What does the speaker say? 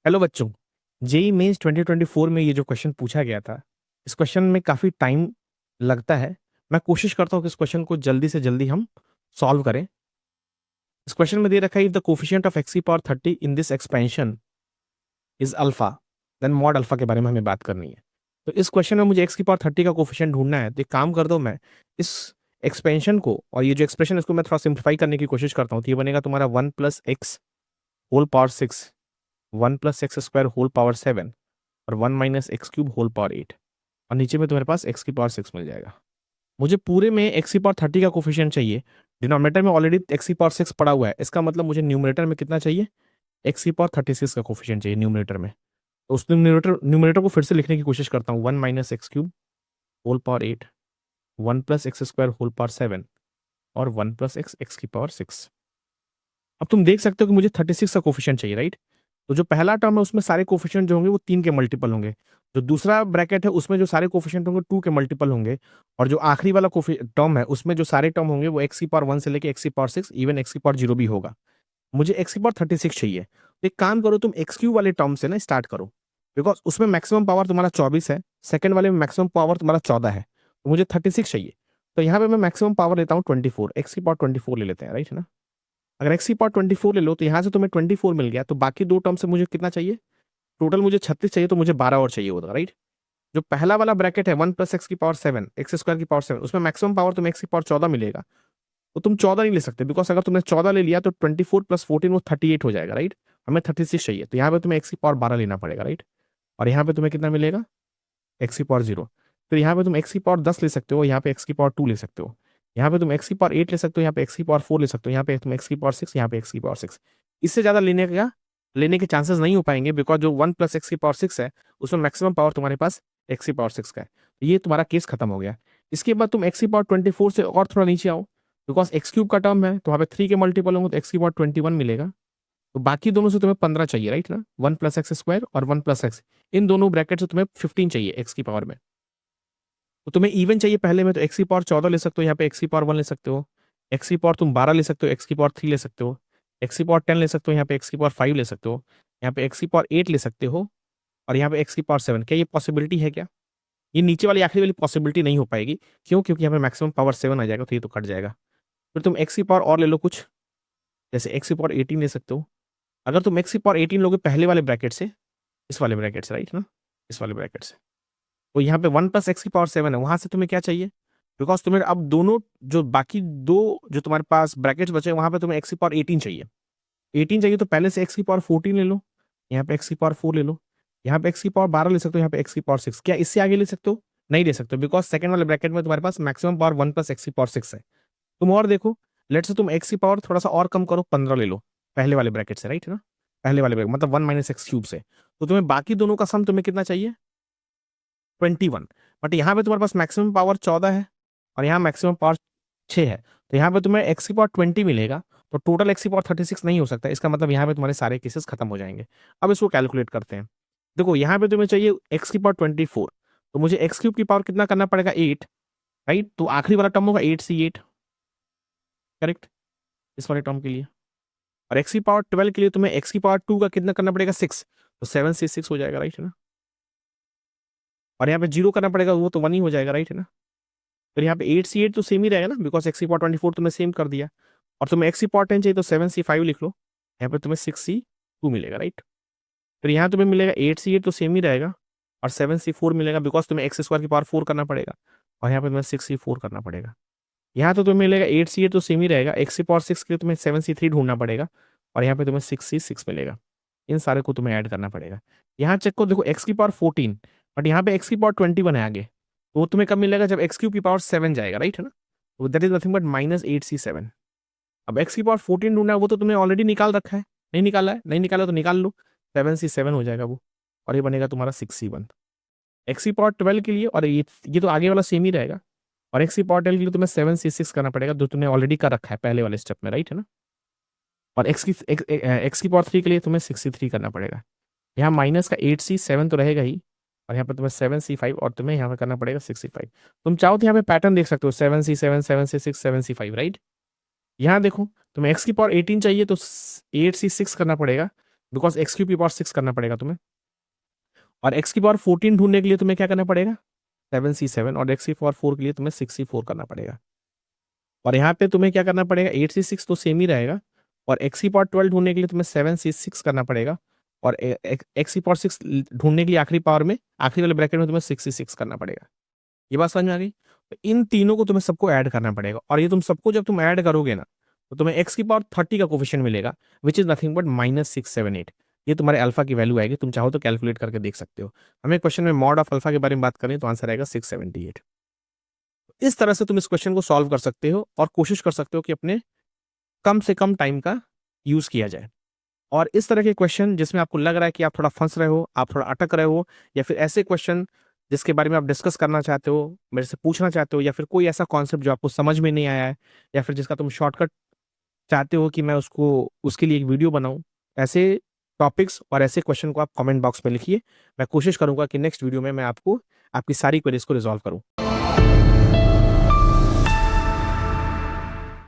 Hello बच्चों। JEE mains 2024 में ये जो क्वेश्चन पूछा गया था, इस क्वेश्चन में काफी टाइम लगता है। मैं कोशिश करता हूँ कि इस क्वेश्चन को जल्दी से जल्दी हम सॉल्व करें। इस क्वेश्चन में दे रखा है, if the coefficient of x की power 30 in this expansion is alpha, then mod alpha के बारे में हमें बात करनी है। तो इस क्वेश्चन में मुझे एक्स की पावर 30 का कोफिशिएंट ढूंढना है। तो एक काम कर दो, मैं इस एक्सपेंशन को और ये जो एक्सप्रेशन इसको मैं थोड़ा सिंप्लीफाई करने की कोशिश करता हूँ। तो ये बनेगा तुम्हारा 1 + x whole power 6, 1 + x² whole power 7 और 1 - x³ होल पावर 8, और नीचे में तुम्हारे पास x की पावर 6 मिल जाएगा। मुझे पूरे में x की पावर 30 का कोफिशिएंट चाहिए। डिनोमिनेटर में ऑलरेडी x की पावर 6 पड़ा हुआ है, इसका मतलब मुझे न्यूमरेटर में कितना चाहिए? x की पावर 36 का कोफिशिएंट चाहिए न्यूमरेटर में। तो उस न्यूमरेटर को फिर से लिखने की कोशिश करता हूँ। 1 - x³ whole power 8, 1 + x² whole power 7 और 1 + x की पावर 6। अब तुम देख सकते हो कि मुझे 36 का कोफिशिएंट चाहिए, राइट? तो जो पहला टर्म है उसमें सारे कोफिशिएंट जो होंगे वो 3 के मल्टीपल होंगे। जो दूसरा ब्रैकेट है उसमें जो सारे कोफिशिएंट होंगे 2 के मल्टीपल होंगे। और जो आखिरी वाला टर्म है उसमें जो सारे टर्म होंगे वो x की पावर 1 से लेके x की पावर 6, इवन x की पावर 0 भी होगा। मुझे x की पावर 36 चाहिए। तो एक काम करो, तुम x³ वाले टर्म से ना स्टार्ट करो, बिकॉज उसमें मैक्सिमम पावर तुम्हारा 24 है, सेकंड वाले में मैक्सिमम पावर तुम्हारा 14 है, तो मुझे 36 चाहिए। तो यहाँ पे मैं मैक्सिमम पावर लेता हूँ 24, x की पावर 24 ले लेते हैं, राइट है ना? अगर x की पावर 24 ले लो तो यहाँ से तुम्हें 24 मिल गया, तो बाकी दो टर्म से मुझे कितना चाहिए? टोटल मुझे 36 चाहिए, तो मुझे 12 और चाहिए होगा, राइट? जो पहला वाला ब्रैकेट है 1 + x की पावर 7, x² की पावर 7, उसमें मैक्सिमम पावर तुम्हें x की पावर 14 मिलेगा। तो तुम 14 नहीं ले सकते, बिकॉज अगर तुमने 14 ले लिया तो 24 + 14 वो 38 हो जाएगा, राइट? हमें 36 चाहिए, तो यहाँ पे तुम्हें x की पावर 12 लेना पड़ेगा, राइट? और यहाँ पे तुम्हें कितना मिलेगा? x की पावर 0। फिर यहाँ पे तुम x की पावर 10 ले सकते हो, यहाँ पे x की पावर 2 ले सकते हो, यहाँ पे तुम x की पावर 8 ले सकते हो, यहाँ पे x की पावर 4 ले सकते हो, यहाँ पे तुम x की पावर 6, यहाँ पे x की पावर 6। इससे ज्यादा लेने के चांसेस नहीं हो पाएंगे, बिकॉज जो 1 + x की पावर 6 है उसमें मैक्सिमम पावर तुम्हारे पास x की पावर 6 का है। तो ये तुम्हारा केस खत्म हो गया। इसके बाद तुम x की पावर 24 से और थोड़ा नीचे आओ, बिकॉज x³ का टर्म है तो वहाँ पे 3 के मल्टीपल होंगे, तो x की पावर 21 मिलेगा। तो बाकी दोनों से तुम्हें 15 चाहिए, राइट ना? 1 + x² और 1 + x, इन दोनों ब्रैकेट से तुम्हें 15 चाहिए x की पावर में। तो तुम्हें इवन चाहिए पहले में, तो x की पावर 14 ले सकते हो, यहाँ पे x की पावर 1 ले सकते हो, x की पावर तुम 12 ले सकते हो, x की पावर 3 ले सकते हो, x की पावर 10 ले सकते हो, यहाँ पे x की पावर 5 ले सकते हो, यहाँ पे x की पावर 8 ले सकते हो, और यहाँ पे x की पावर 7। क्या ये पॉसिबिलिटी है क्या? ये नीचे वाली आखिरी वाली पॉसिबिलिटी नहीं हो पाएगी। क्यों? क्योंकि यहाँ पे मैक्सिमम पावर 7 आ जाएगा, तो ये तो कट जाएगा। फिर तुम x की पावर और ले लो कुछ, जैसे x की पावर 18 ले सकते हो। अगर तुम x की पावर 18 लोगे पहले वाले ब्रैकेट से, इस वाले ब्रैकेट से, राइट ना, इस वाले ब्रैकेट से, तो यहाँ पे 1 + x की पावर 7 है, वहां से तुम्हें क्या चाहिए? बिकॉज तुम्हें अब दोनों जो बाकी दो जो तुम्हारे पास ब्रैकेट्स बचे वहां पे तुम्हें x की पावर 18 चाहिए। 18 चाहिए तो पहले से x की पावर 14 ले लो, यहाँ पे x की पावर 4 ले लो, यहाँ पे x की पावर 12 ले सकते हो, यहाँ पे x की पावर 6। क्या इससे आगे ले सकते हो? नहीं ले सकते, बिकॉज सेकंड वाले ब्रैकेट में तुम्हारे पास मैक्सिमम पावर 1 + x की पावर 6 है। तुम और देखो, लेट से तुम x की पावर थोड़ा सा और कम करो, 15 ले लो पहले वाले ब्रैकेट से, राइट है ना? पहले वाले ब्रैकेट मतलब 1 - x³ से। तो तुम्हें बाकी दोनों का सम तुम्हें कितना चाहिए? 21। बट यहाँ पे तुम्हारे पास मैक्सिमम पावर 14 है और यहाँ मैक्सिमम पावर 6 है, तो यहाँ पे तुम्हें x की पावर 20 मिलेगा। तो टोटल x की पावर 36 नहीं हो सकता, इसका मतलब यहाँ पे तुम्हारे सारे केसेस खत्म हो जाएंगे। अब इसको कैलकुलेट करते हैं। देखो यहाँ पे तुम्हें चाहिए x की पावर 24, तो मुझे x³ की पावर कितना करना पड़ेगा? 8, राइट? तो आखिरी वाला टर्म होगा 8c8, करेक्ट, इस वाले टर्म के लिए। और x की पावर 12 के लिए तुम्हें x की पावर 2 का कितना करना पड़ेगा? 6, तो 7c6 हो जाएगा, राइट है ना? और यहाँ पे 0 करना पड़ेगा, वो तो 1 ही हो जाएगा, राइट है ना? फिर यहाँ पे 8c8 तो सेम ही रहेगा ना, बिकॉज x की पावर 24 तुमने सेम कर दिया। और तुम्हें x की पावर 10 चाहिए तो 7c5 लिख लो, यहाँ पे तुम्हें 6c2 मिलेगा, राइट? फिर यहाँ तुम्हें मिलेगा 8c8 तो सेम ही रहेगा, और 7c4 मिलेगा, बिकॉज तुम्हें x² की पावर 4 करना पड़ेगा, और यहाँ पे तुम्हें 6c4 करना पड़ेगा। यहाँ तो तुम्हें मिलेगा 8c8 तो सेम ही रहेगा, x की पावर 6 के लिए तुम्हें 7c3 ढूंढना पड़ेगा, और यहाँ पे तुम्हें 6c6 मिलेगा। इन सारे को तुम्हें ऐड करना पड़ेगा। यहाँ चेक करो, देखो x की पावर 14, बट यहाँ पे x की पावर 21 है आगे, तो वो तुम्हें कब मिलेगा? जब x³ की पावर 7 जाएगा, राइट है ना? तो that is nothing but -8c7। अब x की पावर 14 ढूंढना है, वो तो तुमने ऑलरेडी निकाल रखा है। नहीं निकाला है? नहीं निकाला तो निकाल लो, 7c7 हो जाएगा वो, और ये बनेगा तुम्हारा 6c1। x की पावर 12 के लिए, और ये तो आगे वाला सेम ही रहेगा, और x की पावर 12 के लिए तुम्हें 7c6 करना पड़ेगा, जो तुमने ऑलरेडी कर रखा है पहले वाले स्टेप में, राइट है ना? और x की पावर 3 के लिए तुम्हें 63 करना पड़ेगा। यहाँ माइनस का 8c7 तो रहेगा ही, और यहाँ पर तुम्हें 7c5, और तुम्हें यहाँ पे करना पड़ेगा 65। तुम चाहो तो यहाँ पे पैटर्न देख सकते हो, 7c7, 7c6, 7c5, राइट? यहाँ देखो, तुम्हें x की पावर 18 चाहिए तो 8c6 करना पड़ेगा, बिकॉज़ x की पावर 6 करना पड़ेगा तुम्हें और x की पावर 14 ढूँढने के लिए तुम्हें क्या करना पड़ेगा? 7c7 और x की पावर 4 के लिए तुम्हें 6c4 करना पड़ेगा। और यहाँ पे तुम्हें क्या करना पड़ेगा? 8c6 तो सेम ही रहेगा और x की पावर 12 ढूँढने के लिए तुम्हें 7c6 करना पड़ेगा और x की पावर 6 ढूँढने के लिए आखिरी पावर में, आखिरी वाले ब्रैकेट में तुम्हें 6c6 करना पड़ेगा। ये बात समझ में आ गई? तो इन तीनों को तुम्हें सबको ऐड करना पड़ेगा और ये तुम सबको जब तुम ऐड करोगे ना, तो तुम्हें x की पावर 30 का कोएफिशिएंट मिलेगा, व्हिच इज़ नथिंग बट -678। ये तुम्हारे अल्फा की वैल्यू आएगी, तुम चाहो तो कैलकुलेट करके देख सकते हो। हमें क्वेश्चन में मॉड ऑफ अल्फा के बारे में बात करें तो आंसर आएगा 678। इस तरह से तुम इस क्वेश्चन को सॉल्व कर सकते हो और कोशिश कर सकते हो कि अपने कम से कम टाइम का यूज़ किया जाए। और इस तरह के क्वेश्चन जिसमें आपको लग रहा है कि आप थोड़ा फँस रहे हो, आप थोड़ा अटक रहे हो या फिर ऐसे क्वेश्चन जिसके बारे में आप डिस्कस करना चाहते हो, मेरे से पूछना चाहते हो या फिर कोई ऐसा कॉन्सेप्ट जो आपको समझ में नहीं आया है या फिर जिसका तुम शॉर्टकट चाहते हो कि मैं उसको उसके लिए एक वीडियो बनाऊँ, ऐसे टॉपिक्स और ऐसे क्वेश्चन को आप कमेंट बॉक्स में लिखिए। मैं कोशिश करूँगा कि नेक्स्ट वीडियो में मैं आपको आपकी सारी क्वेरीज़ को रिज़ॉल्व करूँ।